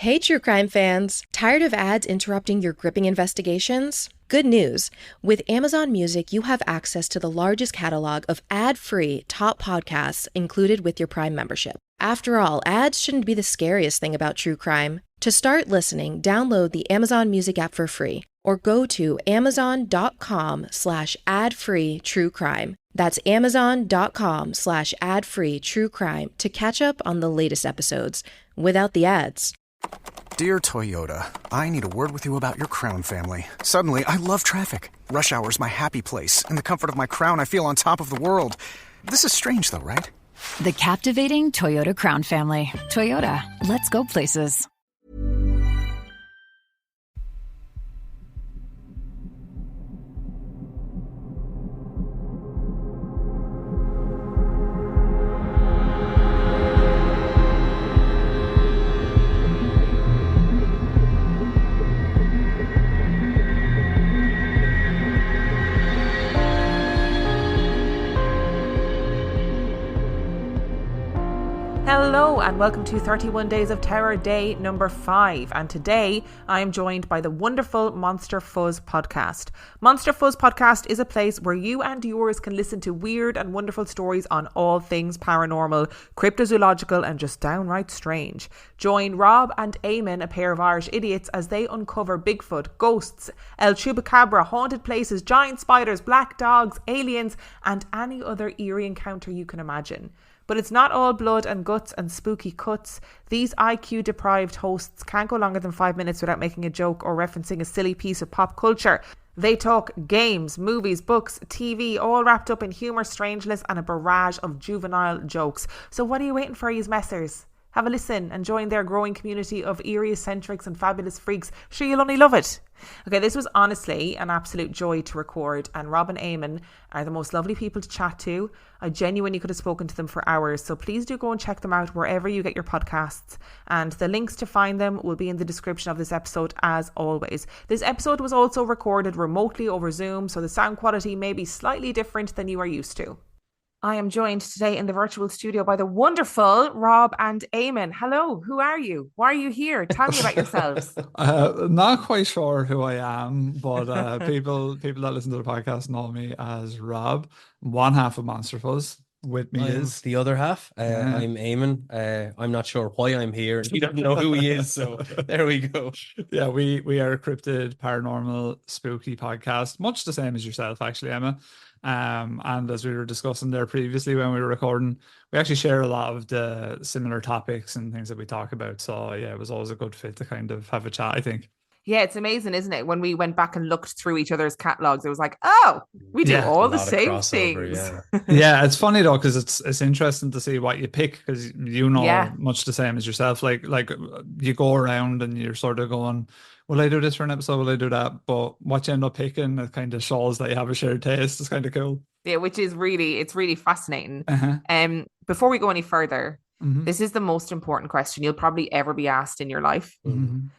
Hey, true crime fans! Tired of ads interrupting your gripping investigations? Good news! With Amazon Music, you have access to the largest catalog of ad-free top podcasts included with your Prime membership. After all, ads shouldn't be the scariest thing about true crime. To start listening, download the Amazon Music app for free or go to amazon.com/ad-free true crime. That's amazon.com/ad-free true crime to catch up on the latest episodes without the ads. Dear Toyota, I need a word with you about your Crown family. Suddenly, I love traffic. Rush hour is my happy place. In the comfort of my Crown, I feel on top of the world. This is strange though, right? The captivating Toyota Crown family. Toyota, let's go places. Hello and welcome to 31 Days of Terror day number 5, and today I am joined by the wonderful Monster Fuzz podcast. Monster Fuzz podcast is a place where you and yours can listen to weird and wonderful stories on all things paranormal, cryptozoological and just downright strange. Join Rob and Eamon, a pair of Irish idiots, as they uncover Bigfoot, ghosts, El Chupacabra, haunted places, giant spiders, black dogs, aliens and any other eerie encounter you can imagine. But it's not all blood and guts and spooky cuts. These IQ-deprived hosts can't go longer than 5 minutes without making a joke or referencing a silly piece of pop culture. They talk games, movies, books, TV, all wrapped up in humour, strangeness and a barrage of juvenile jokes. So what are you waiting for, yous messers? Have a listen and join their growing community of eerie eccentrics and fabulous freaks. Sure, you'll only love it. Okay, this was honestly an absolute joy to record, and Rob and Eamon are the most lovely people to chat to. I genuinely could have spoken to them for hours, so please do go and check them out wherever you get your podcasts, and the links to find them will be in the description of this episode as always. This episode was also recorded remotely over Zoom, so the sound quality may be slightly different than you are used to. I am joined today in the virtual studio by the wonderful Rob and Eamon. Hello, who are you? Why are you here? Tell me about yourselves. Not quite sure who I am, but people that listen to the podcast know me as Rob, one half of Monster Fuzz. With me is the other half. I'm Eamon. I'm not sure why I'm here. We don't know who he is, so there we go. Yeah, we are a cryptid, paranormal, spooky podcast, much the same as yourself, actually, Emma. And as we were discussing there previously when we were recording, we actually share a lot of the similar topics and things that we talk about. So yeah, it was always a good fit to kind of have a chat, I think. Yeah, it's amazing, isn't it? When we went back and looked through each other's catalogs, it was like, oh, we do all the same things. Yeah, it's funny though, because it's interesting to see what you pick, because much the same as yourself. Like you go around and you're sort of going, will I do this for an episode? Will I do that? But what you end up picking, it kind of shows that you have a shared taste. It's kind of cool. Yeah, which is really fascinating. Before we go any further, this is the most important question you'll probably ever be asked in your life.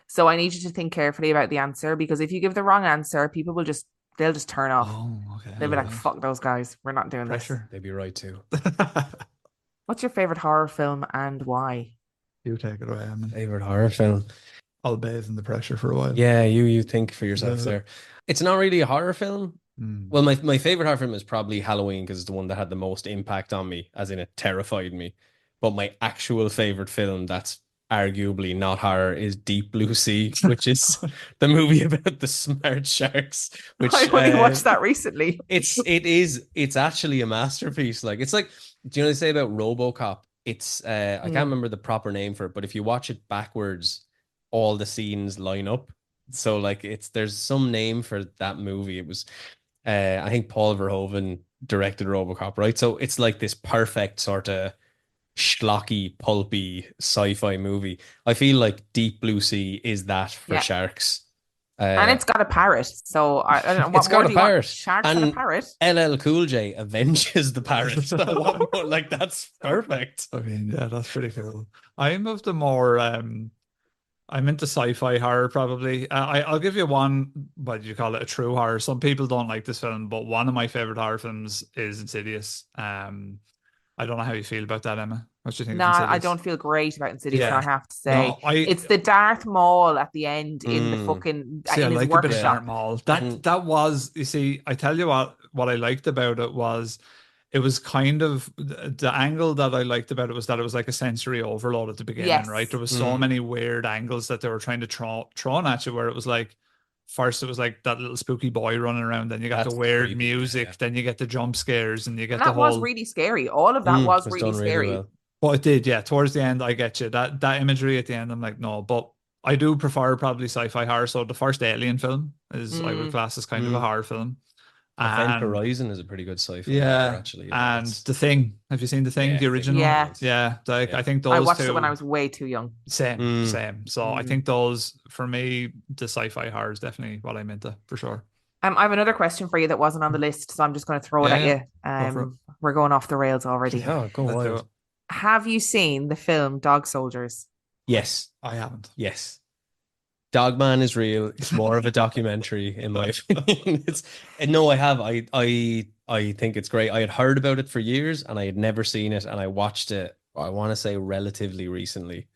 So I need you to think carefully about the answer, because if you give the wrong answer, people they'll just turn off. Oh, okay. They'll be like, fuck those guys. We're not doing Pressure. this. They'd be right too. What's your favorite horror film and why? You take it away, Emma. Favorite horror film? I'll bathe in the pressure for a while. Yeah, you think for yourself there. It's not really a horror film. Well, my favorite horror film is probably Halloween, because it's the one that had the most impact on me, as in it terrified me. But my actual favorite film that's arguably not horror is Deep Blue Sea, which is the movie about the smart sharks. Which I only watched that recently. It's actually a masterpiece. Do you know what they say about RoboCop? It's I can't remember the proper name for it, but if you watch it backwards, all the scenes line up. So there's some name for that movie. It was I think Paul Verhoeven directed RoboCop, right? So it's like this perfect sort of schlocky, pulpy sci-fi movie. I feel like Deep Blue Sea is that for sharks. And it's got a parrot. So I don't know what it's got a parrot. Sharks and a parrot. LL Cool J avenges the parrot. That's perfect. I mean, yeah, that's pretty cool. I'm of the more I'm into sci-fi horror, probably. I'll give you one, but you call it a true horror. Some people don't like this film, but one of my favorite horror films is Insidious. I don't know how you feel about that, Emma. What do you think of Nah, I Insidious? don't feel great about Insidious, Yeah. I have to say. No, I It's the Darth Maul at the end in the Mm. fucking see. I in his like a bit of workshop. Darth Maul. And That was, you see. I tell you what I liked about it was it was kind of the angle that I liked about it was that it was like a sensory overload at the beginning, right? Yes. There was so many weird angles that they were trying to throw at you, where it was like first it was like that little spooky boy running around, then you got the that's weird creepy. music, Yeah. then you get the jump scares, and you And get the that was whole. really scary. All of that was Was really done really scary. well. But it did, yeah. Towards the end, I get you. That imagery at the end, I'm like, no. But I do prefer probably sci-fi horror. So the first Alien film is I would Mm. class as kind of a horror film. Event And Horizon is a pretty good sci-fi horror, yeah, actually. Yeah, and The Thing. Have you seen The Thing, yeah, the Thing's original? Yeah. brilliant. Yeah, like Yeah. I think I those watched it when I two, was way too young. same. So I Mm. think those for me, the sci-fi horror is definitely what I'm into for sure. I have another question for you that wasn't on the list, so I'm just going to throw it Yeah, at yeah. you. Go for it. We're going off the rails already. Oh, go Let's do wild. it. Have you seen the film Dog Soldiers? Yes, I haven't. yes. Dogman is real. It's more of a documentary, in my opinion. No, I have. I think it's great. I had heard about it for years, and I had never seen it, and I watched it. I want to say relatively recently.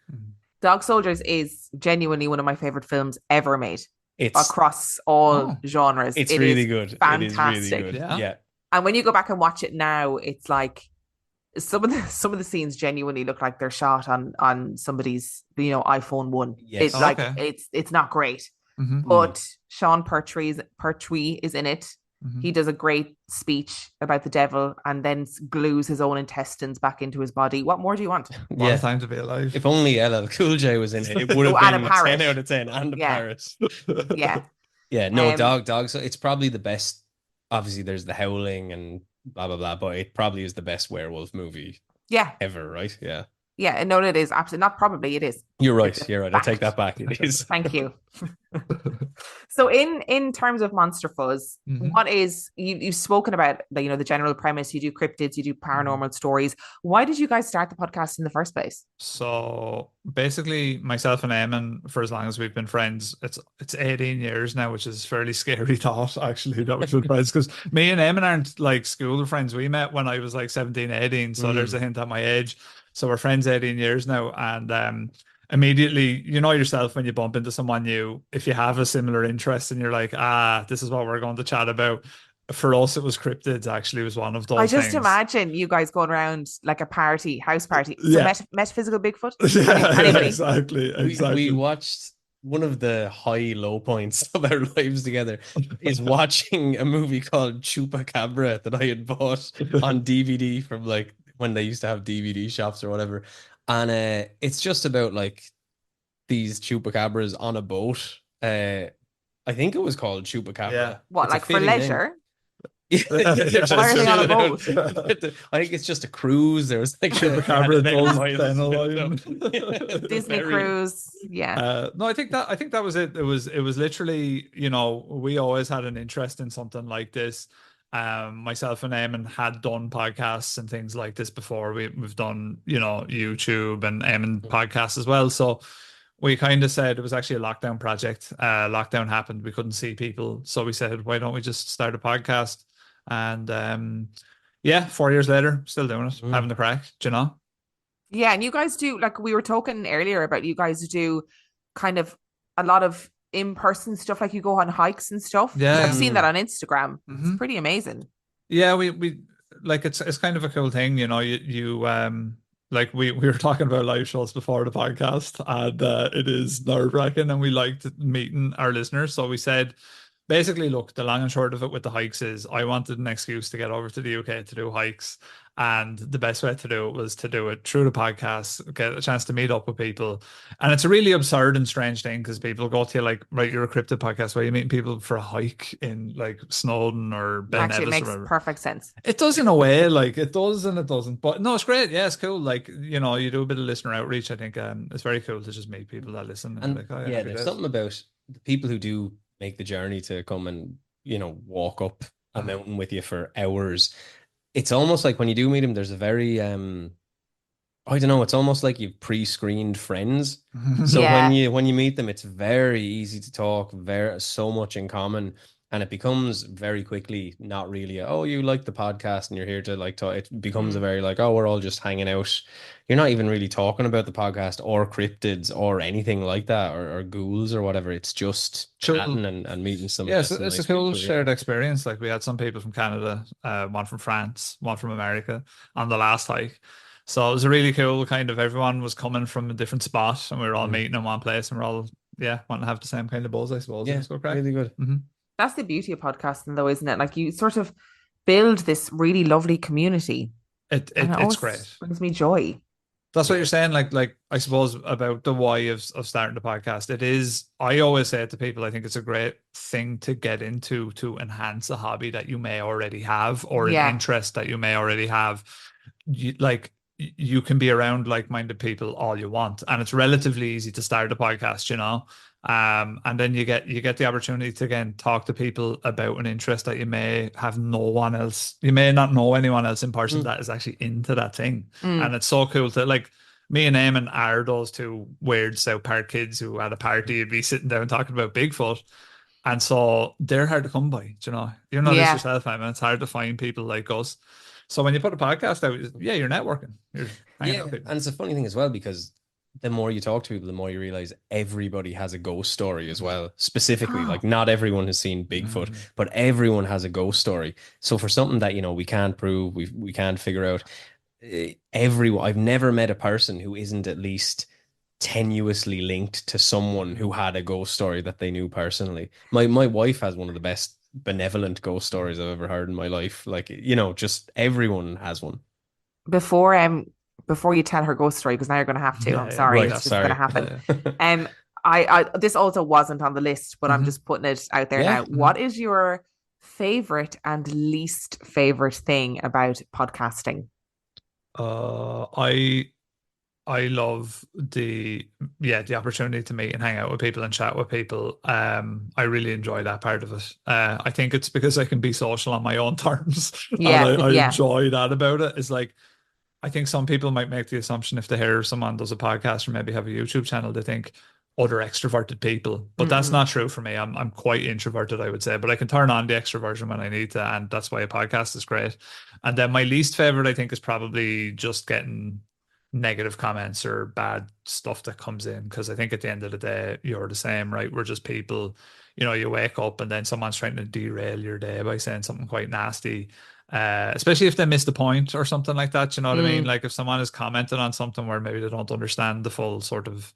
Dog Soldiers is genuinely one of my favorite films ever made It's across all Oh. genres. it's It really is good. It is fantastic. really good. Yeah. Yeah. And when you go back and watch it now, it's like some of the scenes genuinely look like they're shot on somebody's iPhone 1. Yes. It's Oh, like okay. it's not great. Mhm. But Sean Pertwee is in it. Mhm. He does a great speech about the devil and then glues his own intestines back into his body. What more do you want? What a Yeah. time to be alive. If only LL Cool J was in it, it would have Oh, and been a a parrot. 10 out of 10 and a Yeah. parrot. Yeah. Yeah, no, Um, dog. So it's probably the best. Obviously, there's the Howling and blah blah blah, but it probably is the best werewolf movie Yeah. ever, right? Yeah, Yeah. No, it is absolutely not probably, it is. you're right. It's a You're right. I take fact. that back. It is. Thank you. So in terms of Monster Fuzz, Mhm. what is you've spoken about the general premise, you do cryptids, you do paranormal stories. Why did you guys start the podcast in the first place? So basically, myself and Eamon, for as long as we've been friends, it's 18 years now, which is fairly scary thought actually that we've been friends, because me and Eamon aren't like school friends. We met when I was like 17, 18. So there's a hint at my age. So we're friends 18 years now, and immediately, you know yourself when you bump into someone new, if you have a similar interest and you're like, this is what we're going to chat about. For us, it was cryptids. Actually, was one of those. I just things. imagine you guys going around like a party, house party. So Yeah. metaphysical Bigfoot. Yeah, Anybody? exactly. We watched one of the high low points of our lives together is watching a movie called Chupacabra that I had bought on DVD from like when they used to have DVD shops or whatever. And it's just about like these chupacabras on a boat. I think it was called Chupacabra. Yeah. What, It's a like for fitting name. leisure? Yeah, Why are they on a just boat? chill out. I think it's just a cruise. There was like Chupacabra does miles. Channel Line. Disney Very- cruise. Yeah. No, I think that was it. It was literally, we always had an interest in something like this. Myself and Eamon had done podcasts and things like this before. We've done, YouTube and Eamon podcasts as well. So we kind of said it was actually a lockdown project. Lockdown happened. We couldn't see people. So we said, why don't we just start a podcast? And 4 years later, still doing it, having the crack, do you know? Yeah, and you guys do, like we were talking earlier about, you guys do kind of a lot of in-person stuff, like you go on hikes and stuff. Yeah. I've seen that on Instagram. Mhm. It's pretty amazing. Yeah, we like it's kind of a cool thing, you like we were talking about live shows before the podcast, and it is nerve-wracking, and we liked meeting our listeners. So we said, basically, look, the long and short of it with the hikes is I wanted an excuse to get over to the UK to do hikes. And the best way to do it was to do it through the podcast, get a chance to meet up with people. And it's a really absurd and strange thing because people go to you like, right, you're a cryptid podcast where you meet people for a hike in like Snowdon or Ben Actually, it Nevis makes or whatever. perfect sense. It does in a way, like it does and it doesn't. But no, it's great. Yeah, it's cool. Like, you do a bit of listener outreach. I think it's very cool to just meet people that listen. And like, yeah, there's something about the people who do make the journey to come and, walk up a mountain with you for hours. It's almost like when you do meet them, there's a very, I don't know, it's almost like you've pre-screened friends. So Yeah. when you meet them, it's very easy to talk, so much in common. And it becomes very quickly not really you like the podcast and you're here to like talk. It becomes a very like, oh, we're all just hanging out. You're not even really talking about the podcast or cryptids or anything like that, or ghouls or whatever. It's just chatting and meeting some. Yeah, it's nice a cool people, shared experience. Like we had some people from Canada, one from France, one from America on the last hike. So it was a really cool kind of, everyone was coming from a different spot and we were all meeting in one place and we're all, wanting to have the same kind of buzz, I suppose. Yeah, really good. That's the beauty of podcasting though, isn't it? Like you sort of build this really lovely community. It's great. Brings me joy. That's what you're saying. Like I suppose about the why of starting the podcast. It is, I always say it to people, I think it's a great thing to get into to enhance a hobby that you may already have, or an interest that you may already have. You can be around like-minded people all you want, and it's relatively easy to start a podcast, and then you get the opportunity to again talk to people about an interest that you may have you may not know anyone else in person that is actually into that thing. And it's so cool to, like, me and Eamon are those two weird South Park kids who at a party would be sitting down talking about Bigfoot, and so they're hard to come by. You're not this yourself, man. It's hard to find people like us. So when you put a podcast out, you're networking. You're hanging out with people. And it's a funny thing as well, because the more you talk to people, the more you realize everybody has a ghost story as well. Specifically, like not everyone has seen Bigfoot, but everyone has a ghost story. So for something that, we can't prove, we can't figure out, I've never met a person who isn't at least tenuously linked to someone who had a ghost story that they knew personally. My wife has one of the best benevolent ghost stories I've ever heard in my life. Like, just everyone has one. Before you tell her ghost story, because now you're going to have to. I'm sorry, it's just going to happen. I this also wasn't on the list, but I'm just putting it out there now. What is your favorite and least favorite thing about podcasting? I love the opportunity to meet and hang out with people and chat with people. I really enjoy that part of it. I think it's because I can be social on my own terms. I enjoy that about it. It's like, I think some people might make the assumption if they hear someone does a podcast or maybe have a YouTube channel, they think, oh, they're extroverted people. But that's not true for me. I'm quite introverted, I would say, but I can turn on the extroversion when I need to, and that's why a podcast is great. And then my least favorite, I think, is probably just getting negative comments or bad stuff that comes in, because I think at the end of the day, you're the same, right? We're just people. You wake up and then someone's trying to derail your day by saying something quite nasty, especially if they miss the point or something like that. You know what I mean? Like if someone is commenting on something where maybe they don't understand the full sort of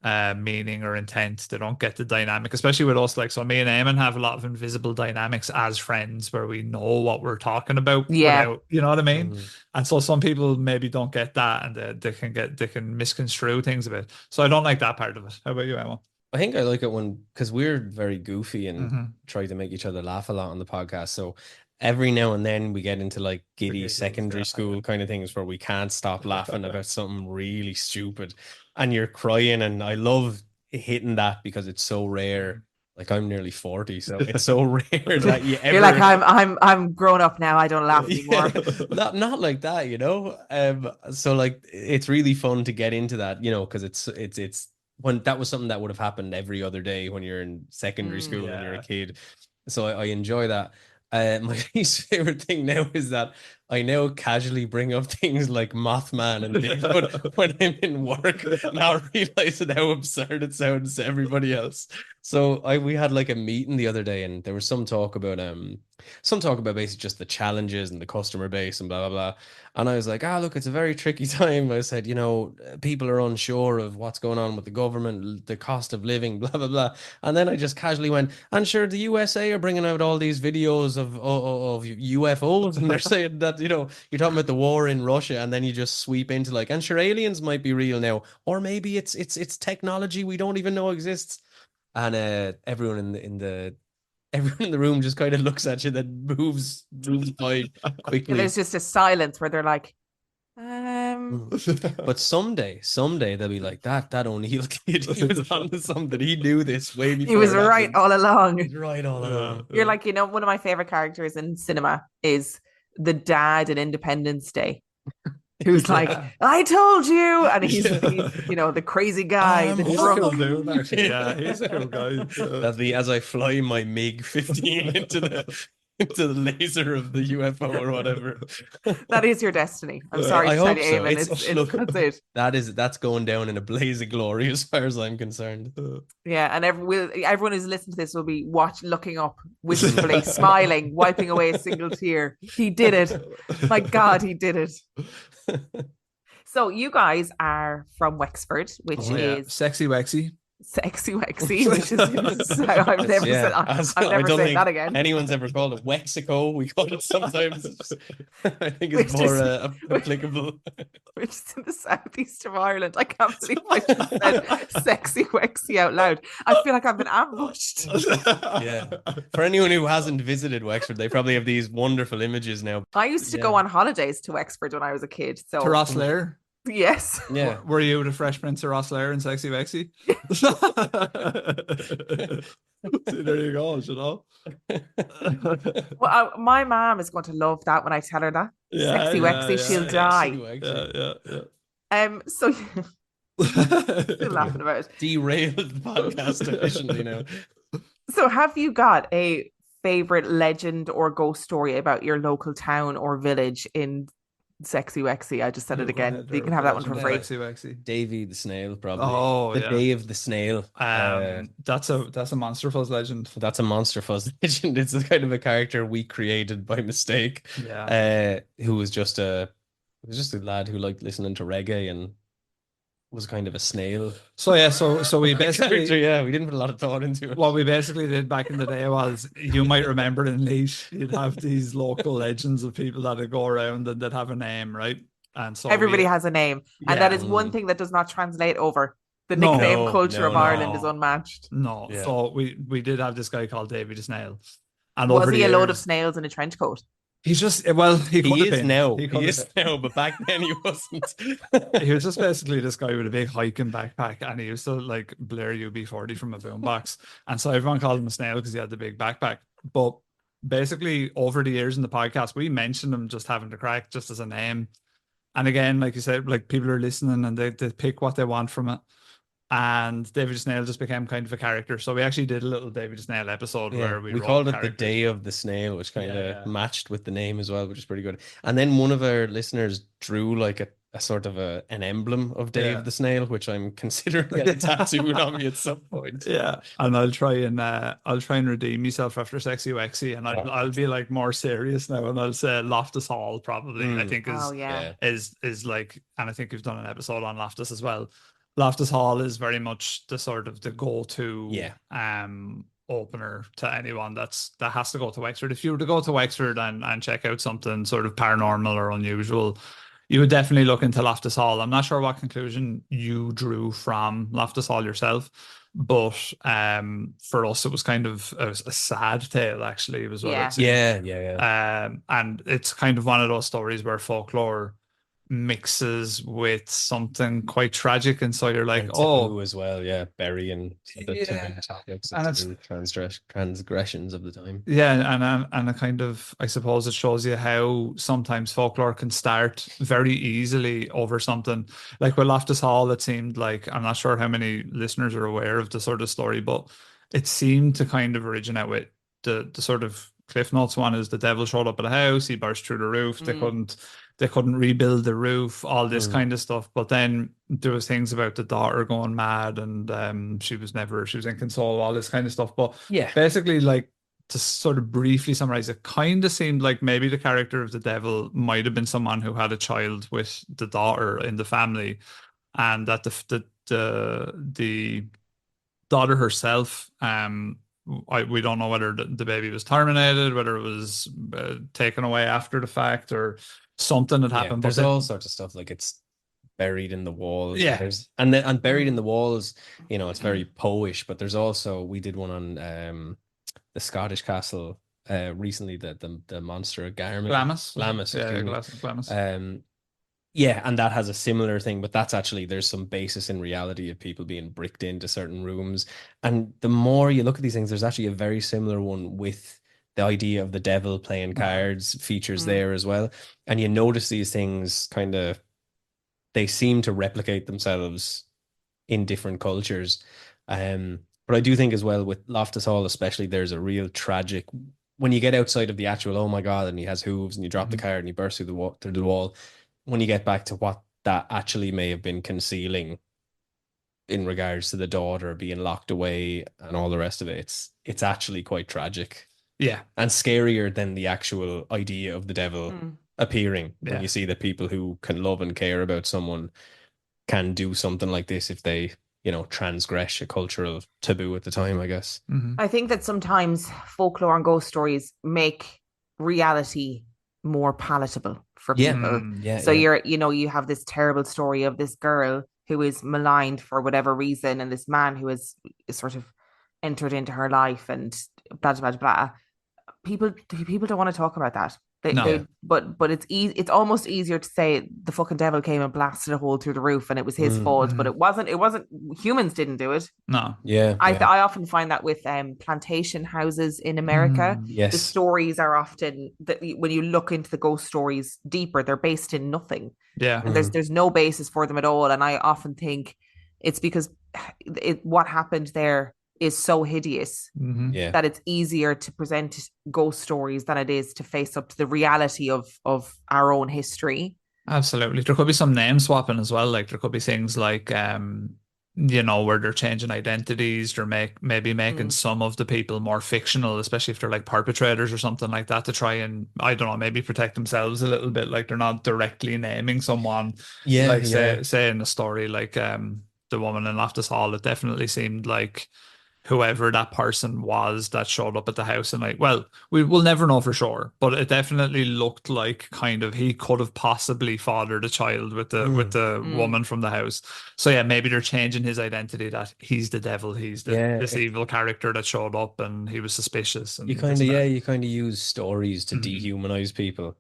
meaning or intent, they don't get the dynamic, especially with us. Like, so me and Eamon have a lot of invisible dynamics as friends where we know what we're talking about without, you know what I mean? And so some people maybe don't get that, and they can misconstrue things a bit. So I don't like that part of it. How about you, Emma? I think I like it because we're very goofy and try to make each other laugh a lot on the podcast. So every now and then we get into like giddy secondary school kind of things where we can't stop laughing about something really stupid and you're crying. And I love hitting that because it's so rare. Like, I'm nearly 40, so it's so rare that you ever... You're like, I'm grown up now, I don't laugh anymore. Not like that, so like it's really fun to get into that, because it's when that was something that would have happened every other day when you're in secondary school when you're a kid. So I enjoy that. My least favorite thing now is that I now casually bring up things like Mothman and Bigfoot when I'm in work, not realizing how absurd it sounds to everybody else. So we had like a meeting the other day, and there was some talk about basically just the challenges and the customer base and blah blah blah. And I was like, look, it's a very tricky time. I said, people are unsure of what's going on with the government, the cost of living, blah blah blah. And then I just casually went, and sure, the USA are bringing out all these videos of UFOs, and they're saying that, you're talking about the war in Russia, and then you just sweep into like, and sure, aliens might be real now, or maybe it's technology we don't even know exists. And everyone in the room just kind of looks at you, then moves by quickly. There's just a silence where they're like, But someday they'll be like, that O'Neill kid, he was onto something. He knew this way before. He was right all along. He's right all along. You're like, one of my favorite characters in cinema is the dad in Independence Day. who's like, Yeah. I told you, and he's the crazy guy, the He's a drunk. cool dude, actually. Yeah, he's a cool guy. As I fly my MiG-15 into the laser of the UFO or whatever. That is your destiny. I'm sorry I to tell hope you, so. Eamon. Look, That's it. that's going down in a blaze of glory as far as I'm concerned. Yeah, and everyone who's listening to this will be looking up wistfully, smiling, wiping away a single tear. He did it. My God, he did it. So you guys are from Wexford, which is Sexy Wexy. Sexy Wexy, which is I've never said that again. Anyone's ever called it Wexico? We call it sometimes. I think it's more applicable. Which is in the southeast of Ireland. I can't believe I just said Sexy Wexy out loud. I feel like I've been ambushed. Yeah. For anyone who hasn't visited Wexford, they probably have these wonderful images now. I used to go on holidays to Wexford when I was a kid. So to Rosslare. Yes. Yeah. Were you the Fresh Prince of Rosslare and Sexy Wexy? See, there you go, Well, my mom is going to love that when I tell her that. Sexy Wexy, she'll die. Yeah. So still laughing about it. Derailed the podcast efficiently now. So have you got a favorite legend or ghost story about your local town or village in Sexy Wexy? I just said it again. You can have that one for free. Sexy Wexy. Davy the snail, probably. Oh, the day of the snail. That's a Monster Fuzz legend. That's a Monster Fuzz legend. It's a kind of a character we created by mistake. Yeah. Who was just a lad who liked listening to reggae and was kind of a snail. So we basically we didn't put a lot of thought into it. What we basically did back in the day was, you might remember in Leash, you'd have these local legends of people that would go around and that have a name, right? And so everybody has a name, and that is one thing that does not translate over. The nickname culture of Ireland is unmatched. No, so we did have this guy called Davy the Snail, and was he a load of snails in a trench coat? He's just he is now. He is now, but back then he wasn't. He was just basically this guy with a big hiking backpack, and he used to like blare UB40 from a boombox, and so everyone called him a snail because he had the big backpack. But basically, over the years in the podcast, we mentioned him just having the crack just as a name, and again, like you said, like people are listening and they pick what they want from it. And David Snail just became kind of a character. So we actually did a little David Snail episode where we called it the Day of the Snail, which kind of matched with the name as well, which is pretty good. And then one of our listeners drew like a sort of an emblem of Day of the Snail, which I'm considering getting tattooed on me at some point. Yeah, and I'll try and redeem myself after Sexy Wexy, and I'll be like more serious now, and I'll say Loftus Hall probably. I think is like, and I think we've done an episode on Loftus as well. Loftus Hall is very much the sort of the go-to opener to anyone that has to go to Wexford. If you were to go to Wexford and check out something sort of paranormal or unusual, you would definitely look into Loftus Hall. I'm not sure what conclusion you drew from Loftus Hall yourself, but for us it was kind of a sad tale, actually. It was what it seemed. And it's kind of one of those stories where folklore mixes with something quite tragic, and so you're like, as well, burying the topics and transgressions of the time. And a kind of, I suppose it shows you how sometimes folklore can start very easily over something. Like with Loftus Hall, it seemed like, I'm not sure how many listeners are aware of the sort of story, but it seemed to kind of originate with the sort of Cliff Notes one is the devil showed up at a house, he burst through the roof, they couldn't rebuild the roof, all this kind of stuff. But then there was things about the daughter going mad, and she was inconsolable, all this kind of stuff. But basically, like, to sort of briefly summarize, it kind of seemed like maybe the character of the devil might have been someone who had a child with the daughter in the family, and that the daughter herself, we don't know whether the baby was terminated, whether it was taken away after the fact, or something had happened. There's all sorts of stuff, like it's buried in the walls. And buried in the walls, it's very Poish, but there's also, we did one on the Scottish castle recently, the monster of Glamis. And that has a similar thing, but that's actually, there's some basis in reality of people being bricked into certain rooms. And the more you look at these things, there's actually a very similar one with the idea of the devil playing cards features there as well. And you notice these things kind of they seem to replicate themselves in different cultures. But I do think as well with Loftus Hall, especially, there's a real tragic, when you get outside of the actual, oh my God, and he has hooves and you drop the car and you burst through the wall, when you get back to what that actually may have been concealing in regards to the daughter being locked away and all the rest of it, it's actually quite tragic. Yeah. And scarier than the actual idea of the devil appearing, when you see that people who can love and care about someone can do something like this if they, you know, transgress a cultural taboo at the time, I guess. I think that sometimes folklore and ghost stories make reality more palatable for people. So you're, you know, you have this terrible story of this girl who is maligned for whatever reason, and this man who is sort of entered into her life, and blah blah blah blah. People don't want to talk about that. But it's easy. It's almost easier to say the fucking devil came and blasted a hole through the roof and it was his fault, but it wasn't. Humans didn't do it. No. I often find that with plantation houses in America, the stories are often that when you look into the ghost stories deeper, they're based in nothing. Yeah, and there's no basis for them at all. And I often think it's because what happened there is so hideous that it's easier to present ghost stories than it is to face up to the reality of our own history. Absolutely. There could be some name swapping as well. Like there could be things like, you know, where they're changing identities. They're maybe making some of the people more fictional, especially if they're like perpetrators or something like that, to try and, I don't know, maybe protect themselves a little bit. Like they're not directly naming someone. Say in a story like the woman in Loftus Hall, it definitely seemed like whoever that person was that showed up at the house, and like, well, we'll never know for sure, but it definitely looked like kind of he could have possibly fathered a child with the woman from the house. So yeah, maybe they're changing his identity, that he's the devil, he's this evil character that showed up and he was suspicious. And you kind of use stories to dehumanize people.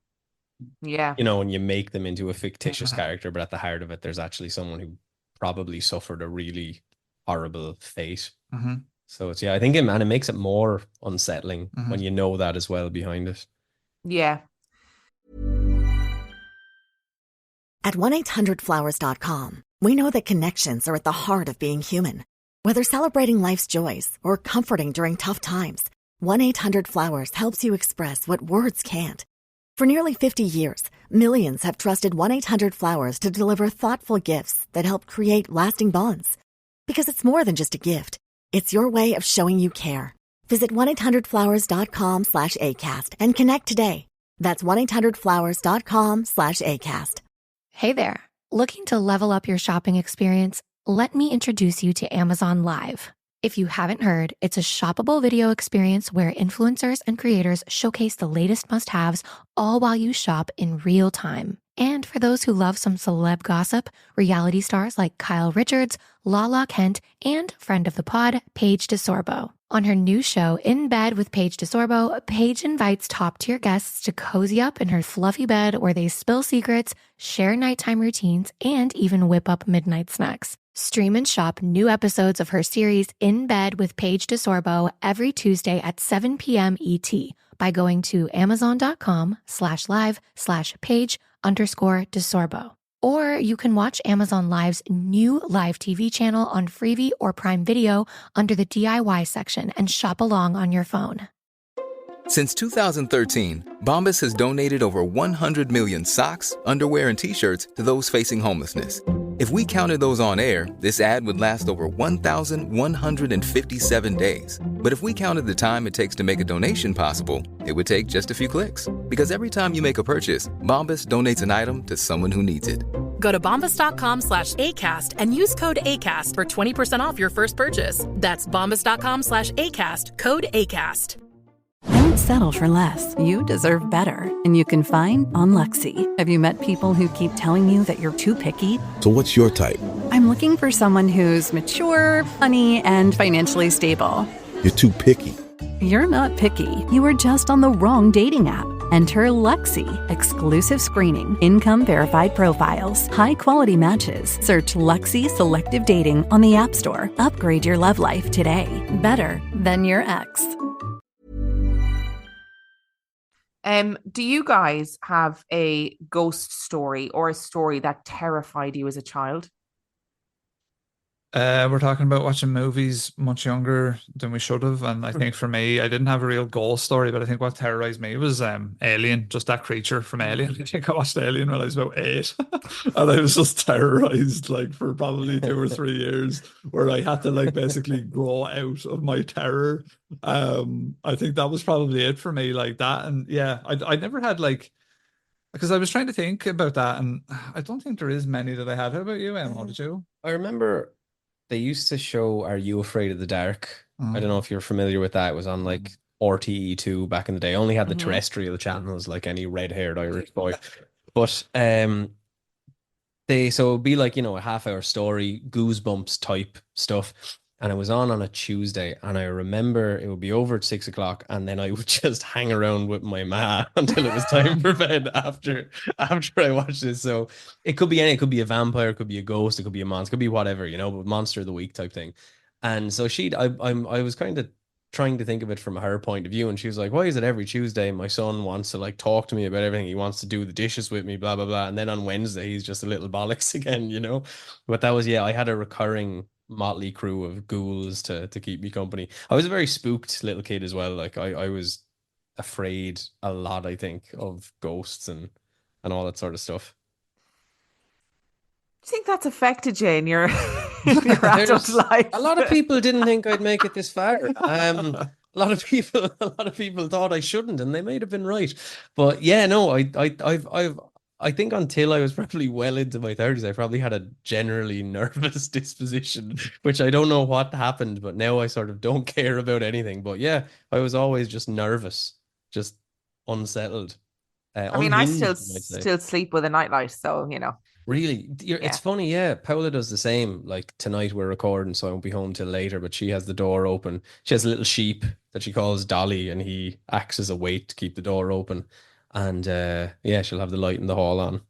Yeah, you know, and you make them into a fictitious character, but at the heart of it, there's actually someone who probably suffered a really horrible fate. So it's, I think it makes it more unsettling when you know that as well behind it. Yeah. At 1-800-Flowers.com, we know that connections are at the heart of being human. Whether celebrating life's joys or comforting during tough times, 1-800-Flowers helps you express what words can't. For nearly 50 years, millions have trusted 1-800-Flowers to deliver thoughtful gifts that help create lasting bonds. Because it's more than just a gift. It's your way of showing you care. Visit 1-800-Flowers.com/ACAST and connect today. That's 1-800-Flowers.com/ACAST. Hey there. Looking to level up your shopping experience? Let me introduce you to Amazon Live. If you haven't heard, it's a shoppable video experience where influencers and creators showcase the latest must-haves, all while you shop in real time. And for those who love some celeb gossip, reality stars like Kyle Richards, Lala Kent, and friend of the pod, Paige DeSorbo. On her new show, In Bed with Paige DeSorbo, Paige invites top-tier guests to cozy up in her fluffy bed where they spill secrets, share nighttime routines, and even whip up midnight snacks. Stream and shop new episodes of her series In Bed with Paige DeSorbo every Tuesday at 7 p.m. ET by going to amazon.com/live/Paige_DeSorbo. Or you can watch Amazon Live's new live TV channel on Freevee or Prime Video under the DIY section and shop along on your phone. Since 2013, Bombas has donated over 100 million socks, underwear, and T-shirts to those facing homelessness. If we counted those on air, this ad would last over 1,157 days. But if we counted the time it takes to make a donation possible, it would take just a few clicks. Because every time you make a purchase, Bombas donates an item to someone who needs it. Go to bombas.com/ACAST and use code ACAST for 20% off your first purchase. That's bombas.com/ACAST, code ACAST. Don't settle for less. You deserve better. And you can find on Luxy. Have you met people who keep telling you that you're too picky? So what's your type? I'm looking for someone who's mature, funny, and financially stable. You're too picky. You're not picky. You were just on the wrong dating app. Enter Luxy. Exclusive screening, income verified profiles, high quality matches. Search Luxy Selective Dating on the App Store. Upgrade your love life today. Better than your ex. Do you guys have a ghost story or a story that terrified you as a child? We're talking about watching movies much younger than we should have, and I think for me, I didn't have a real ghost story, but I think what terrorized me was Alien, just that creature from Alien. I think I watched Alien when I was about 8, and I was just terrorized like for probably 2 or 3 years, where I had to like basically grow out of my terror. I think that was probably it for me, like that, and yeah, I never had like. Because I was trying to think about that, and I don't think there is many that I had. How about you, Emma? Did you? I remember they used to show Are You Afraid of the Dark? I don't know if you're familiar with that. It was on like RTE2 back in the day. I only had the terrestrial channels like any red-haired Irish boy. But so it would be like, a half-hour story, goosebumps type stuff. And it was on a Tuesday, and I remember it would be over at 6 o'clock, and then I would just hang around with my ma until it was time for bed after I watched this. So it could be it could be a vampire, it could be a ghost, it could be a monster, it could be whatever, but monster of the week type thing. And so I was kind of trying to think of it from her point of view, and she was like, "Why is it every Tuesday my son wants to like talk to me about everything? He wants to do the dishes with me, blah blah blah, and then on Wednesday he's just a little bollocks again." But that was, yeah, I had a recurring motley crew of ghouls to keep me company. I was a very spooked little kid as well. Like I was afraid a lot, I think, of ghosts and all that sort of stuff. Do you think that's affected you in your, in your adult life? A lot of people didn't think I'd make it this far. A lot of people thought I shouldn't, and they might have been right. But yeah, no, I think until I was probably well into my 30s, I probably had a generally nervous disposition, which I don't know what happened, but now I sort of don't care about anything. But yeah, I was always just nervous, just unsettled. I mean, I still unhinged, you might say. sleep with a nightlight, so Really? It's funny, yeah. Paula does the same. Like tonight we're recording, so I won't be home till later, but she has the door open. She has a little sheep that she calls Dolly, and he acts as a weight to keep the door open. And yeah, she'll have the light in the hall on.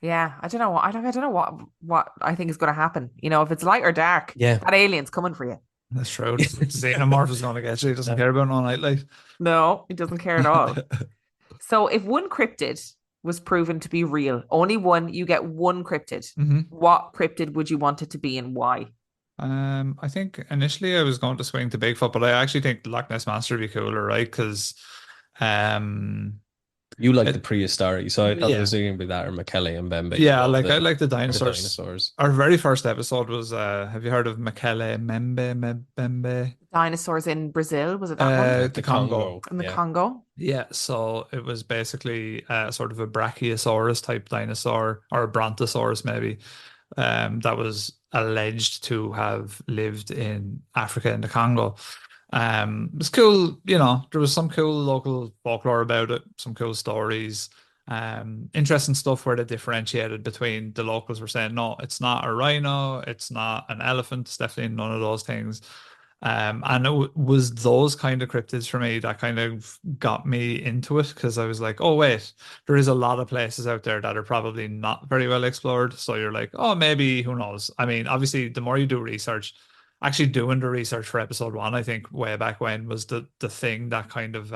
Yeah, I don't know what I don't know what I think is going to happen. If it's light or dark, Yeah. that alien's coming for you. That's true. The xenomorph is going to get you. He doesn't care about no nightlight. No, he doesn't care at all. So if one cryptid was proven to be real, only one, you get one cryptid. What cryptid would you want it to be and why? I think initially I was going to swing to Bigfoot, but I actually think the Loch Ness Monster would be cooler, right? Because you like the prehistoric, so I thought it was going to be that or Mekele and Mbembe. Yeah, I like the dinosaurs. Dinosaurs. Our very first episode was have you heard of Mekele, Mbembe? Dinosaurs in Brazil, was it that one? The Congo. In the Congo? Yeah, so it was basically sort of a Brachiosaurus type dinosaur, or a Brontosaurus maybe, that was alleged to have lived in Africa in the Congo. It was cool, there was some cool local folklore about it, some cool stories, interesting stuff where they differentiated between the locals were saying, no, it's not a rhino, it's not an elephant, it's definitely none of those things. And it was those kind of cryptids for me that kind of got me into it, because I was like, oh wait, there is a lot of places out there that are probably not very well explored. So you're like, oh, maybe, who knows? I mean, obviously, the more you do research, actually doing the research for episode 1, I think way back when, was the thing that kind of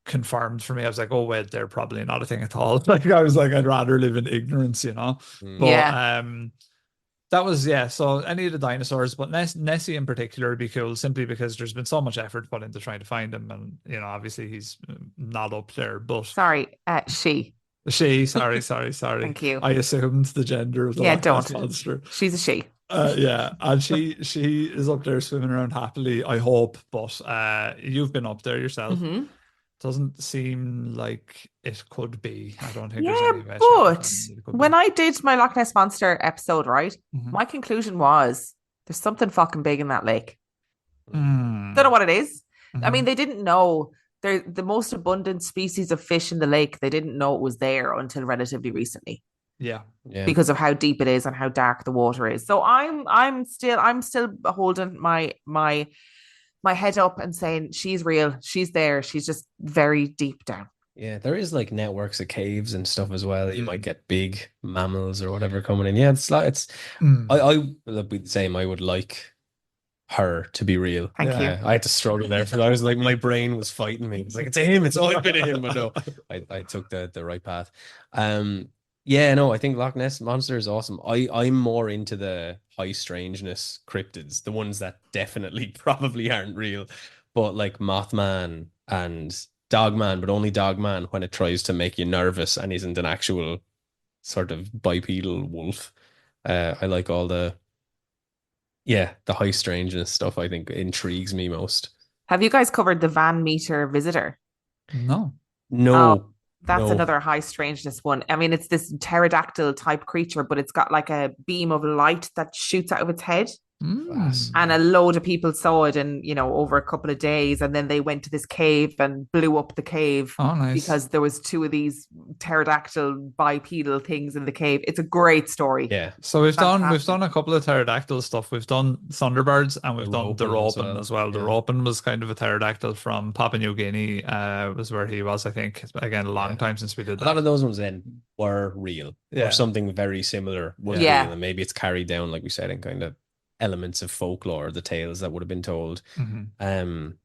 confirmed for me. I was like, oh wait, they're probably not a thing at all. Like I was like, I'd rather live in ignorance, But Yeah. that was, yeah. So any of the dinosaurs, but Nessie in particular would be cool, simply because there's been so much effort put into trying to find him, and obviously he's not up there. But Sorry, she. Sorry. Thank you. I assumed the gender of the Loch Ness monster. She's a she. Yeah, and she is up there swimming around happily, I hope. But you've been up there yourself. Doesn't seem like it could be. I don't think there's any way. But when I did my Loch Ness Monster episode, right, my conclusion was there's something fucking big in that lake. Don't know what it is. I mean, they didn't know. They're the most abundant species of fish in the lake. They didn't know it was there until relatively recently. Yeah. Because of how deep it is and how dark the water is. So I'm still holding my head up and saying she's real. She's there. She's just very deep down. Yeah, there is like networks of caves and stuff as well. You might get big mammals or whatever coming in. Yeah, I would be the same. I would like her to be real. Thank you. I had to struggle there for I was like, my brain was fighting me. It's like, it's him, it's always been him, but no, I took the right path. Yeah, no, I think Loch Ness Monster is awesome. I'm more into the high strangeness cryptids, the ones that definitely probably aren't real, but like Mothman and Dogman, but only Dogman when it tries to make you nervous and isn't an actual sort of bipedal wolf. I like all the high strangeness stuff. I think intrigues me most. Have you guys covered the Van Meter Visitor? No. No, That's no. another high strangeness one. I mean, it's this pterodactyl type creature, but it's got like a beam of light that shoots out of its head. Mm. And a load of people saw it in, over a couple of days. And then they went to this cave and blew up the cave Oh, nice. because there was two of these pterodactyl bipedal things in the cave. It's a great story. Yeah. So we've Fantastic. done a couple of pterodactyl stuff. We've done Thunderbirds and we've done the Ropin as well. The Ropin was kind of a pterodactyl from Papua New Guinea, was where he was, I think. Again, a long time since we did that. A lot of those ones then were real, Yeah. or something very similar was Yeah. real, and maybe it's carried down, like we said, in kind of elements of folklore, the tales that would have been told. Mhm.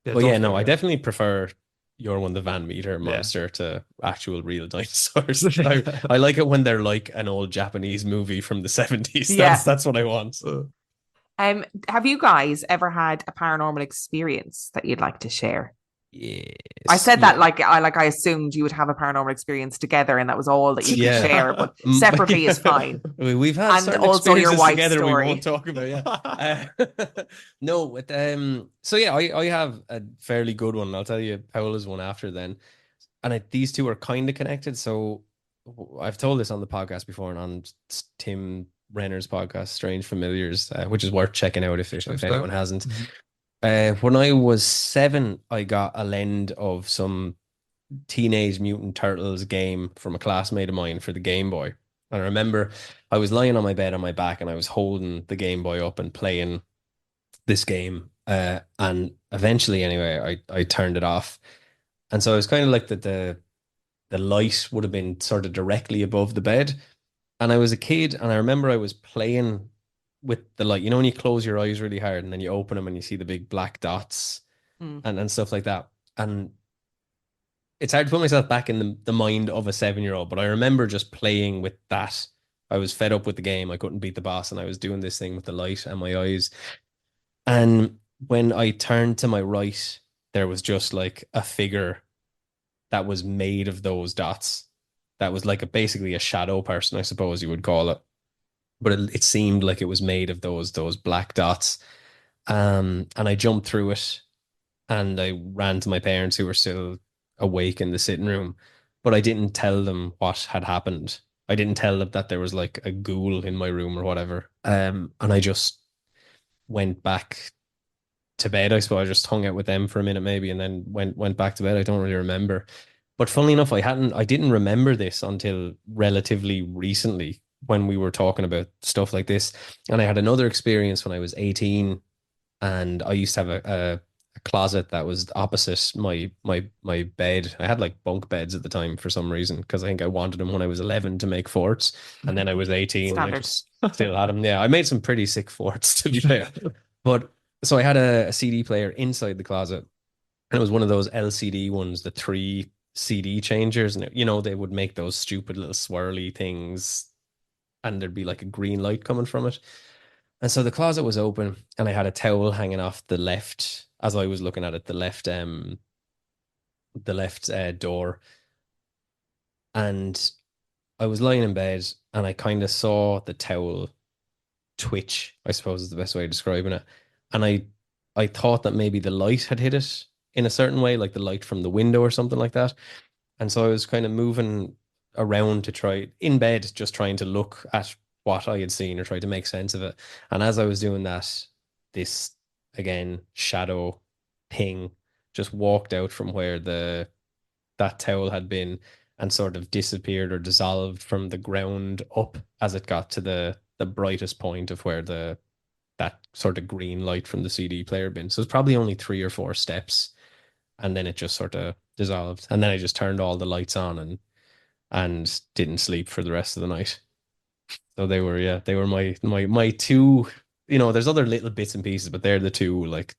But yeah, no, I definitely prefer your one, the Van Meter Monster, to actual real dinosaurs. I like it when they're like an old Japanese movie from the 70s. Yeah. That's what I want. Have you guys ever had a paranormal experience that you'd like to share? Yes. I said that like I assumed you would have a paranormal experience together, and that was all that you could share. But separately is fine. We've had And certain also your experiences wife's together story. we won't talk about. Yeah. No, with so yeah, I have a fairly good one. I'll tell you Paola's one after then, and these two are kind of connected. So I've told this on the podcast before and on Tim Renner's podcast, Strange Familiars, which is worth checking out if anyone hasn't. When I was 7, I got a lend of some Teenage Mutant Turtles game from a classmate of mine for the Game Boy. And I remember I was lying on my bed on my back and I was holding the Game Boy up and playing this game. And eventually, anyway, I turned it off. And so it was kind of like the light would have been sort of directly above the bed. And I was a kid and I remember I was playing with the light. You know when you close your eyes really hard and then you open them and you see the big black dots and stuff like that. And it's hard to put myself back in the mind of a 7-year-old, but I remember just playing with that. I was fed up with the game. I couldn't beat the boss and I was doing this thing with the light and my eyes. And when I turned to my right, there was just like a figure that was made of those dots. That was like basically a shadow person, I suppose you would call it. But it seemed like it was made of those black dots. And I jumped through it and I ran to my parents who were still awake in the sitting room. But I didn't tell them what had happened. I didn't tell them that there was like a ghoul in my room or whatever. And I just went back to bed, I suppose. I just hung out with them for a minute maybe and then went back to bed. I don't really remember. But funnily enough, I didn't remember this until relatively recently when we were talking about stuff like this. And I had another experience when I was 18 and I used to have a closet that was opposite my bed. I had like bunk beds at the time for some reason because I think I wanted them when I was 11 to make forts. And then I was 18 and I just still had them. Yeah, I made some pretty sick forts to be fair. But so I had a CD player inside the closet and it was one of those LCD ones, the 3 CD changers. And, they would make those stupid little swirly things and there'd be like a green light coming from it. And so the closet was open and I had a towel hanging off the left, as I was looking at it, the left door. And I was lying in bed and I kind of saw the towel twitch, I suppose is the best way of describing it. And I thought that maybe the light had hit it in a certain way, like the light from the window or something like that. And so I was kind of moving around to try in bed, just trying to look at what I had seen or try to make sense of it. And as I was doing that, this again shadow thing just walked out from where that towel had been and sort of disappeared or dissolved from the ground up as it got to the brightest point of where that sort of green light from the CD player bin. So it's probably only 3 or 4 steps, and then it just sort of dissolved. And then I just turned all the lights on and didn't sleep for the rest of the night. So they were my 2 you know, there's other little bits and pieces, but they're the two like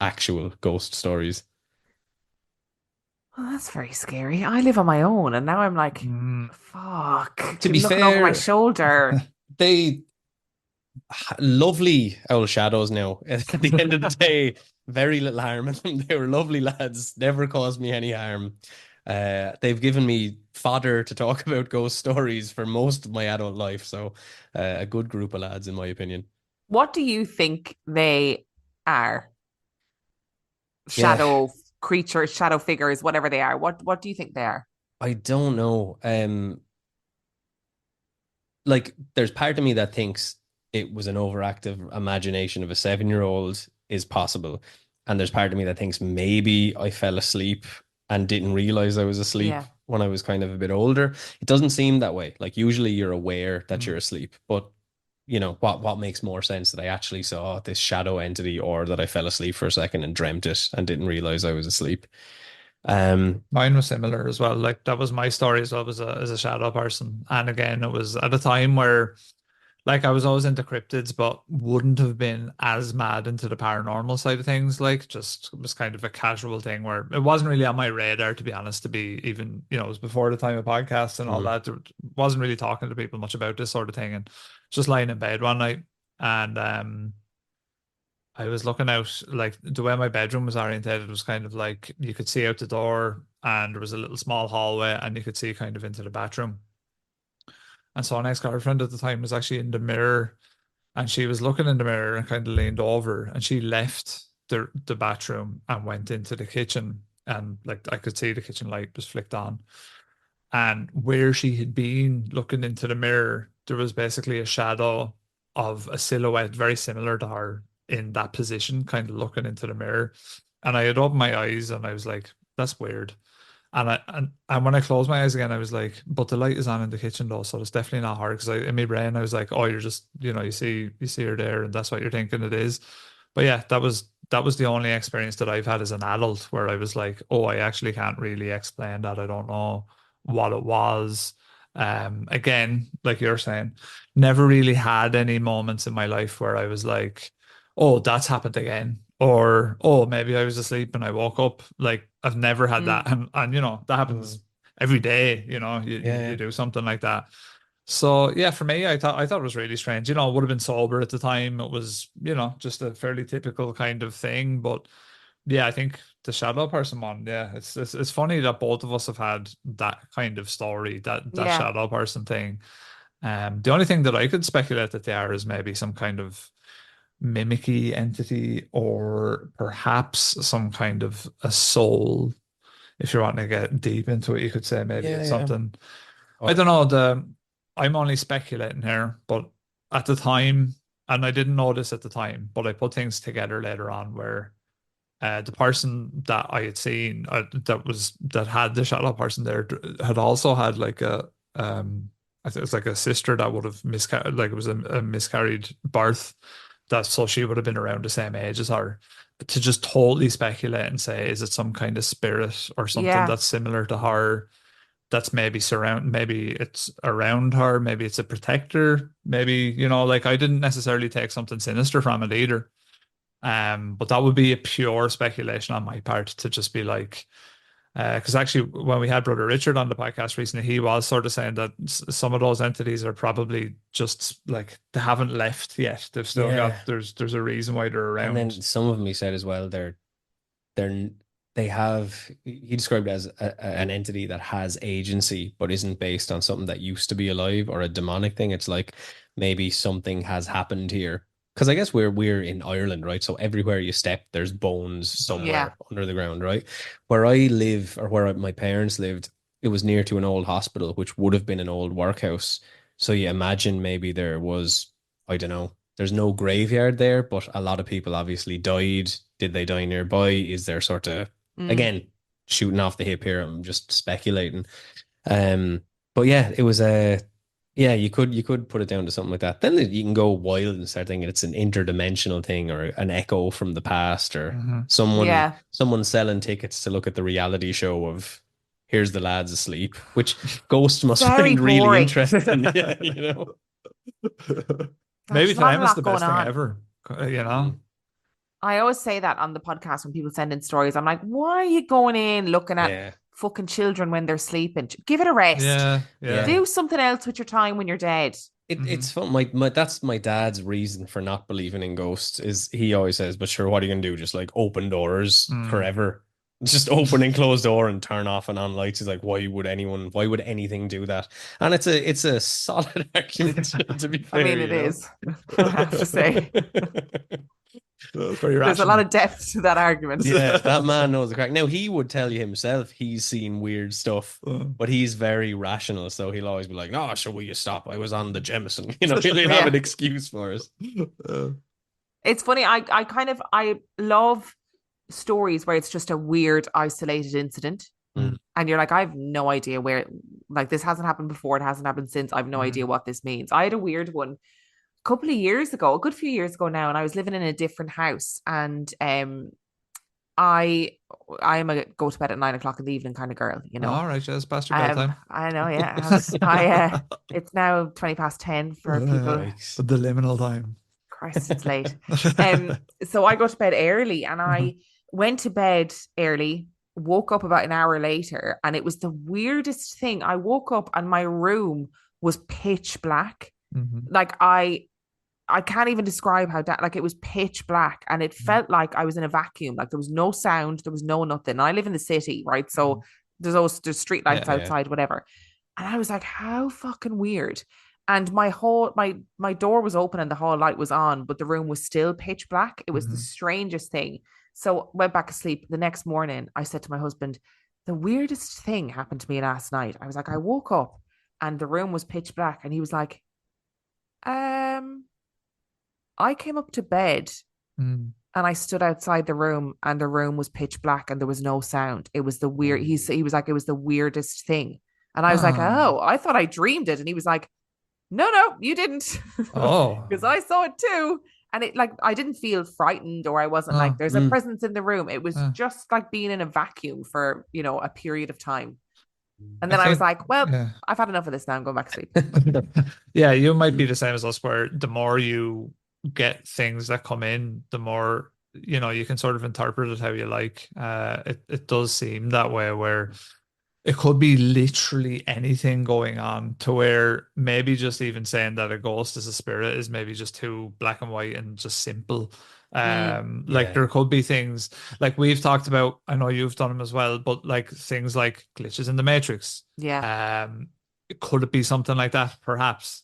actual ghost stories. Well, that's very scary. I live on my own, and now I'm like, Mm. fuck, To be looking over my fair, shoulder. they lovely owl shadows now. At the end of the day, very little harm in them. They were lovely lads, never caused me any harm. They've given me fodder to talk about ghost stories for most of my adult life. So, a good group of lads, in my opinion. What do you think they are? Yeah, Shadow creatures, shadow figures, whatever they are. What do you think they are? I don't know. Like there's part of me that thinks it was an overactive imagination of a 7 year old is possible. And there's part of me that thinks maybe I fell asleep and didn't realize I was asleep Yeah. when I was kind of a bit older. It doesn't seem that way. Like usually you're aware that you're asleep, but you know, what makes more sense that I actually saw this shadow entity or that I fell asleep for a second and dreamt it and didn't realize I was asleep. Mine was similar as well. Like that was my story as well as a shadow person. And again, it was at a time where like I was always into cryptids, but wouldn't have been as mad into the paranormal side of things. Like just it was kind of a casual thing where it wasn't really on my radar, to be honest, to be even, you know, it was before the time of podcasts and all that. There wasn't really talking to people much about this sort of thing. And just lying in bed one night and I was looking out, like the way my bedroom was orientated was kind of like you could see out the door and there was a little small hallway and you could see kind of into the bathroom. And so an ex-girlfriend at the time was actually in the mirror and she was looking in the mirror and kind of leaned over and she left the bathroom and went into the kitchen and like I could see the kitchen light was flicked on. And where she had been looking into the mirror, there was basically a shadow of a silhouette very similar to her in that position, kind of looking into the mirror. And I had opened my eyes and I was like, that's weird. And when I closed my eyes again, I was like, but the light is on in the kitchen though, so it's definitely not her. Because in my brain, I was like, oh, you're just, you know, you see her there, and that's what you're thinking it is. But yeah, that was the only experience that I've had as an adult where I was like, oh, I actually can't really explain that. I don't know what it was. Again, like you're saying, never really had any moments in my life where I was like, oh, that's happened again. Or, oh, maybe I was asleep and I woke up. Like I've never had that. And you know, that happens every day, you know, Yeah. you do something like that. So yeah, for me, I thought it was really strange. You know, I would have been sober at the time. It was, you know, just a fairly typical kind of thing. But yeah, I think the shadow person one, yeah, it's funny that both of us have had that kind of story, that Yeah. shadow person thing. The only thing that I could speculate that they are is maybe some kind of mimicky entity or perhaps some kind of a soul. If you're wanting to get deep into it, you could say maybe Yeah, it's yeah. something. I Or don't know. I'm only speculating here, but at the time, and I didn't know this at the time, but I put things together later on where the person that I had seen that had the shadow person there had also had like a I think it was like a sister that would have miscarried, like it was a miscarried birth, that so she would have been around the same age as her. To just totally speculate and say, is it some kind of spirit or something Yeah. that's similar to her? That's maybe it's around her, maybe it's a protector, maybe, you know, like I didn't necessarily take something sinister from it either. But that would be a pure speculation on my part to just be like, because actually, when we had Brother Richard on the podcast recently, he was sort of saying that some of those entities are probably just like they haven't left yet. They've still yeah. got there's a reason why they're And then around. some of them he said as well, they're they have he described it as an entity that has agency but isn't based on something that used to be alive or a demonic thing. It's like maybe something has happened here because I guess we're in Ireland, right? So everywhere you step there's bones Yeah. somewhere under the ground, right? Where I live or where my parents lived, it was near to an old hospital which would have been an old workhouse. So you imagine maybe there was, I don't know, there's no graveyard there, but a lot of people obviously died. Did they die nearby? Is there sort of, Mm. again, shooting off the hip here? I'm just speculating. Um, but yeah, it was a yeah, you could put it down to something like that. Then you can go wild and start thinking it's an interdimensional thing or an echo from the past or Mm-hmm. someone Yeah. someone selling tickets to look at the reality show of here's the lads asleep, which ghosts must Very find really boring. interesting. Yeah, you know. Maybe There's to not a them it's lot the going best thing on. ever. You know? I always say that on the podcast when people send in stories. I'm like, why are you going in looking at Yeah. fucking children when they're sleeping? Give it a rest. Yeah, yeah. Do something else with your time when you're dead. It's fun. That's my dad's reason for not believing in ghosts is he always says, but sure, what are you gonna do? Just like open doors forever. Just open and close door and turn off and on lights. He's like, why would anything do that? And it's a solid argument to be fair. I mean, it is. I have to say. Very There's a rational. lot of depth to that argument. Yeah, that man knows the crack. Now he would tell you himself he's seen weird stuff, but he's very rational, so he'll always be like, "No, sure, will you stop? I was on the Jemison." You know, he'll have an excuse for us. It's funny. I love stories where it's just a weird, isolated incident, and you're like, I have no idea where. Like, this hasn't happened before. It hasn't happened since. I have no idea what this means. I had a weird one a couple of years ago, a good few years ago now, and I was living in a different house, and I am a go to bed at 9 o'clock in the evening kind of girl, you know. All right, just past your bedtime. I know, yeah. It's now 20 past 10 for people. The liminal time. Christ, it's late. So I go to bed early, and I went to bed early, woke up about an hour later, and it was the weirdest thing. I woke up and my room was pitch black. Like I can't even describe how that, like, it was pitch black, and it felt like I was in a vacuum. Like, there was no sound, there was no nothing. And I live in the city, right? So there's street lights outside, whatever. And I was like, how fucking weird. And my door was open and the hall light was on, but the room was still pitch black. It was the strangest thing. So went back to sleep. The next morning, I said to my husband, the weirdest thing happened to me last night. I was like, I woke up and the room was pitch black. And he was like, I came up to bed and I stood outside the room and the room was pitch black and there was no sound. It was the weird. He was like, it was the weirdest thing. And I was like, oh, I thought I dreamed it. And he was like, no, you didn't. Oh, because I saw it too. And it, like, I didn't feel frightened, or I wasn't like, there's a presence in the room. It was just like being in a vacuum for, you know, a period of time. And then I was like, well, I've had enough of this now. I'm going back to sleep. Yeah, you might be the same as us, where the more you get things that come in, the more, you know, you can sort of interpret it how you like. It does seem that way, where it could be literally anything going on, to where maybe just even saying that a ghost is a spirit is maybe just too black and white and just simple. Like, there could be things like we've talked about, I know you've done them as well, but like things like glitches in the Matrix. Could it be something like that? Perhaps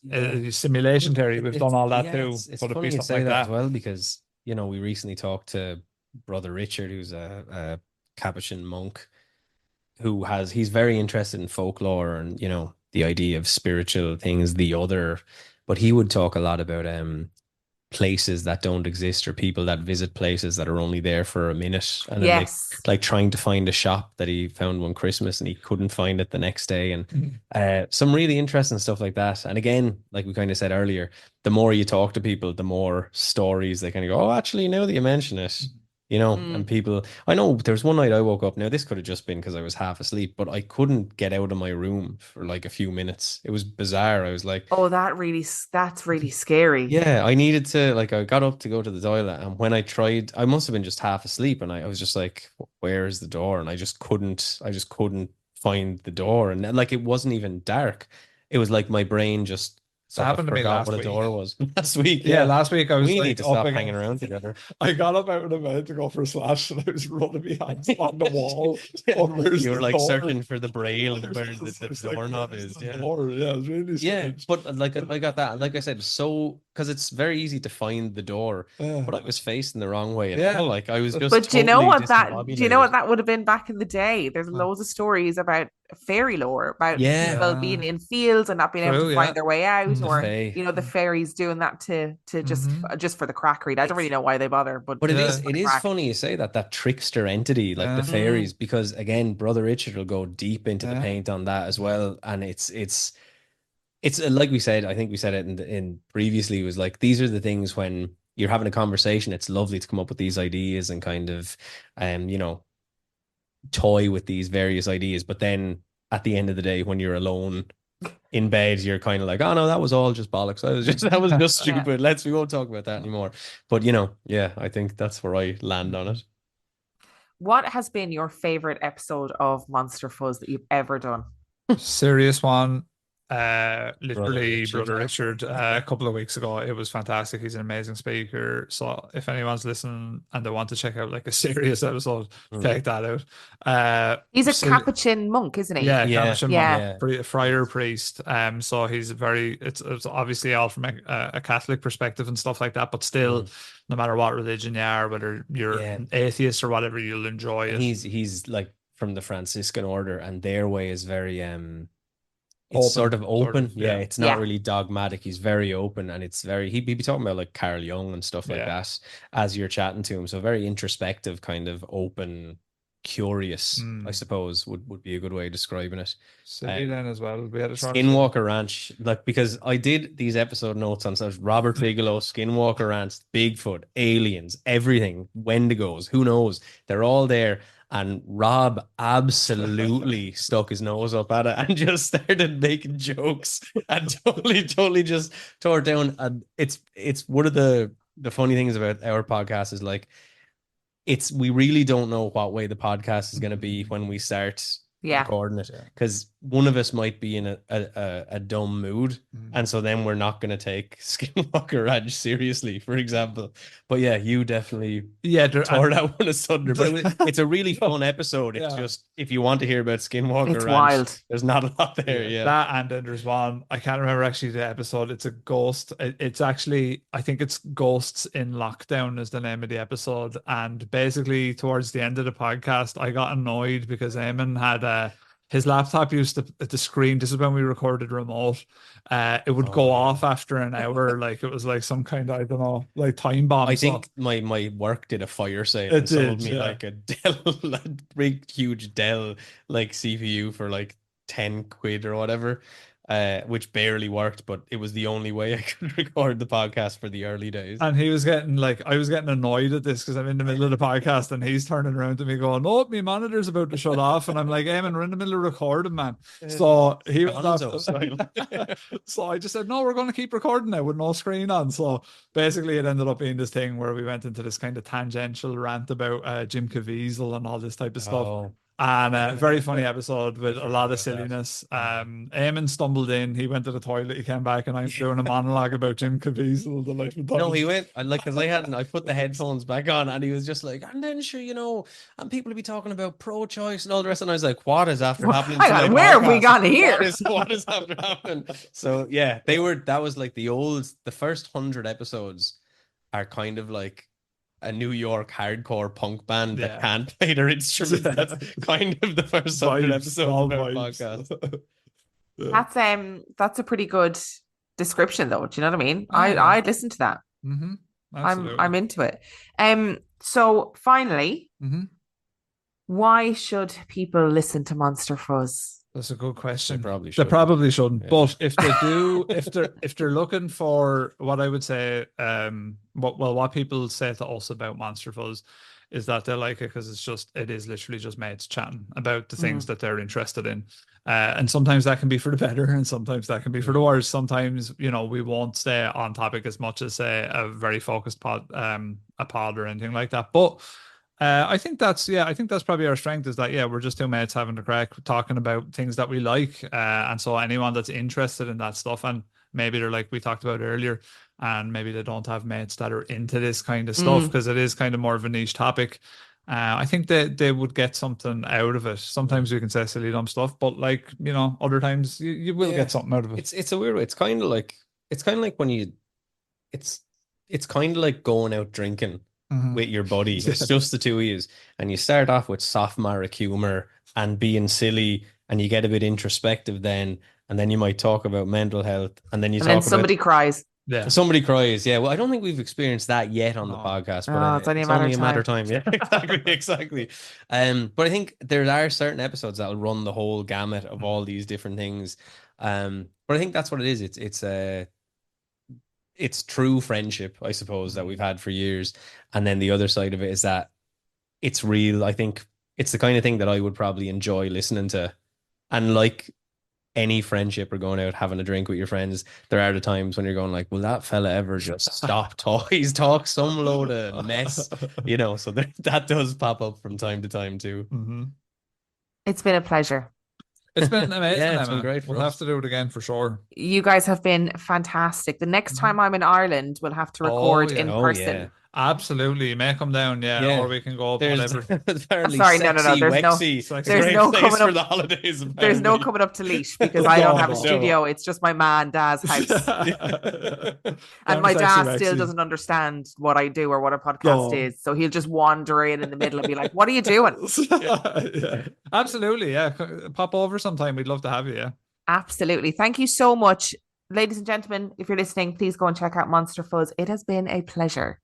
simulation theory. We've done all that too. It's Could it funny be you something say like that that? as well, because, you know, we recently talked to Brother Richard, who's a Capuchin monk, he's very interested in folklore and, you know, the idea of spiritual things, but he would talk a lot about places that don't exist, or people that visit places that are only there for a minute, and then like trying to find a shop that he found one Christmas and he couldn't find it the next day, and some really interesting stuff like that. And again, like we kind of said earlier, the more you talk to people, the more stories they kind of go, oh, actually, now that you mention it, you know. And people, I know there was one night I woke up, now this could have just been because I was half asleep, but I couldn't get out of my room for like a few minutes. It was bizarre. I was like, oh, that's really scary. Yeah, I needed to, like, I got up to go to the toilet, and when I tried, I must have been just half asleep, and I was just like, where is the door? And I just couldn't find the door. And like, it wasn't even dark. It was like my brain just It happened to me forgot last what a week. door was. Last week, Yeah, last week I was we like, need to up stop against- hanging around together. I got up out of the bed to go for a slash, and I was running behind on the wall. You were like searching for the braille and where the doorknob is. Yeah, it was really strange. but like I got that. Like I said, so because it's very easy to find the door, but I was facing the wrong way. And like I was just. But do you know what that? discombobulated. Do you know what that would have been back in the day? There's loads of stories about fairy lore, about people being in fields and not being able to find their way out, or you know, the fairies doing that to just for the crackery. I don't really know why they bother, but it is funny you say that trickster entity, like the fairies, because again, Brother Richard will go deep into the paint on that as well, and it's like we said, I think we said it in previously, was like, these are the things when you're having a conversation, it's lovely to come up with these ideas and kind of you know, toy with these various ideas, but then at the end of the day, when you're alone, in bed, you're kind of like, oh no, that was all just bollocks. That was just Yeah. stupid. We won't talk about that anymore. But yeah, I think that's where I land on it. What has been your favorite episode of Monster Fuzz that you've ever done? Serious one. Brother Literally Richard. Brother Richard, a couple of weeks ago. It was fantastic. He's an amazing speaker. So if anyone's listening and they want to check out like a serious episode, check that out. He's a Ser- Capuchin monk, isn't he? Yeah, Yeah. Capuchin Yeah. monk, friar priest. So he's it's obviously all from a Catholic perspective and stuff like that, but still, no matter what religion you are, whether you're Yeah. atheist or whatever, you'll enjoy it. He's like from the Franciscan order, and their way is very it's Open, sort of open. yeah. It's not Yeah. really dogmatic. He's very open, and it's very he'd be talking about like Carl Jung and stuff like Yeah. that as you're chatting to him. So very introspective, kind of open, curious, I suppose would be a good way of describing it. Silly then as well. We had a Skinwalker Ranch, like, because I did these episode notes on such Robert Bigelow, Skinwalker Ranch, Bigfoot, aliens, everything, Wendigos, who knows? They're all there. And Rob absolutely stuck his nose up at it and just started making jokes and totally just tore it down. And it's one of the funny things about our podcast is like, we really don't know what way the podcast is going to be when we start recording it, because one of us might be in a dumb mood, and so then we're not going to take Skinwalker Ranch seriously, for example. But yeah, you definitely tore that one asunder. But it's a really fun episode. It's just, if you want to hear about Skinwalker It's Ranch, wild. there's not a lot there. Yeah, that, and then there's one, I can't remember actually the episode. It's a ghost. It's actually, I think it's Ghosts in Lockdown is the name of the episode. And basically towards the end of the podcast, I got annoyed because Eamon had his laptop used to, the screen, this is when we recorded remote, it would go off after an hour, like it was like some kind of, I don't know, like time bomb. I think my work did a fire sale and sold me like a Dell, a big huge Dell like CPU for like 10 quid or whatever, which barely worked, but it was the only way I could record the podcast for the early days. And he was getting like, I was getting annoyed at this because I'm in the middle of the podcast and he's turning around to me going, "Oh, my monitor's about to shut off." And I'm like, "Hey man, we're in the middle of recording, man." So he was so I just said, "No, we're going to keep recording now with no screen on." So basically it ended up being this thing where we went into this kind of tangential rant about Jim Caviezel and all this type of stuff. And a very funny episode with a lot of silliness. Eamon stumbled in, he went to the toilet, he came back, and I'm doing a monologue about Jim Caviezel, the life of Tom. No, he went, like, because I put the headphones back on, and he was just like, and then sure, and people would be talking about pro-choice and all the rest, and I was like, what is after happening? Where have we gone here? What is after happening? So yeah, that was like the first 100 episodes are kind of like a New York hardcore punk band that can't play their instruments. That's kind of the first 100 episodes of our podcast. That's a pretty good description, though. Do you know what I mean? I'd listen to that. I'm into it. So finally, why should people listen to Monster Fuzz? That's a good question. They probably shouldn't. Yeah. But if they do, if they're looking for what I would say, what people say to us about Monster Fuzz is that they like it because it is literally just mates chatting about the things that they're interested in. And sometimes that can be for the better and sometimes that can be for the worse. Sometimes, we won't stay on topic as much as, say, a very focused pod or anything like that. But I think that's probably our strength, is that we're just two mates having a crack, talking about things that we like, and so anyone that's interested in that stuff, and maybe they're like we talked about earlier, and maybe they don't have mates that are into this kind of stuff because it is kind of more of a niche topic. I think that they would get something out of it. Sometimes you can say silly dumb stuff, but other times you will get something out of it. It's a weird way. It's kind of like when it's kind of like going out drinking with your buddy. It's just the two of you, and you start off with sophomoric humor and being silly, and you get a bit introspective then, and then you might talk about mental health, and then somebody cries. Yeah, somebody cries. Yeah, well, I don't think we've experienced that yet on the podcast, but it's only a matter of time. Yeah, exactly. But I think there are certain episodes that will run the whole gamut of all these different things. But I think that's what it is. It's true friendship, I suppose, that we've had for years. And then the other side of it is that it's real. I think it's the kind of thing that I would probably enjoy listening to. And like any friendship or going out having a drink with your friends, there are the times when you're going like, will that fella ever just stop he's talk some load of mess, you know? So that does pop up from time to time too. Mm-hmm. It's been a pleasure. It's been amazing. Yeah, it's Emma. been great for We'll us. have to do it again for sure. You guys have been fantastic. The next time I'm in Ireland, we'll have to record in person. Absolutely, you may come down, or we can go up whatever. Sorry, no. There's no coming for up the holidays. Apparently. There's no coming up to Leash because I don't have a studio. It's just my man Dad's house, and my dad still doesn't understand what I do or what a podcast is. So he'll just wander in the middle and be like, "What are you doing?" Absolutely, pop over sometime. We'd love to have you. Yeah, absolutely. Thank you so much, ladies and gentlemen. If you're listening, please go and check out Monster Fuzz. It has been a pleasure.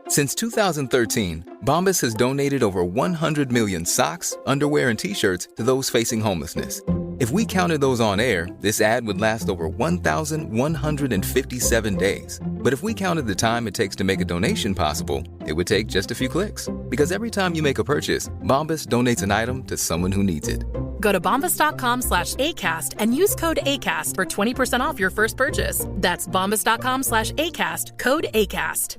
Since 2013, Bombas has donated over 100 million socks, underwear, and T-shirts to those facing homelessness. If we counted those on air, this ad would last over 1,157 days. But if we counted the time it takes to make a donation possible, it would take just a few clicks. Because every time you make a purchase, Bombas donates an item to someone who needs it. Go to bombas.com/ACAST and use code ACAST for 20% off your first purchase. That's bombas.com/ACAST, code ACAST.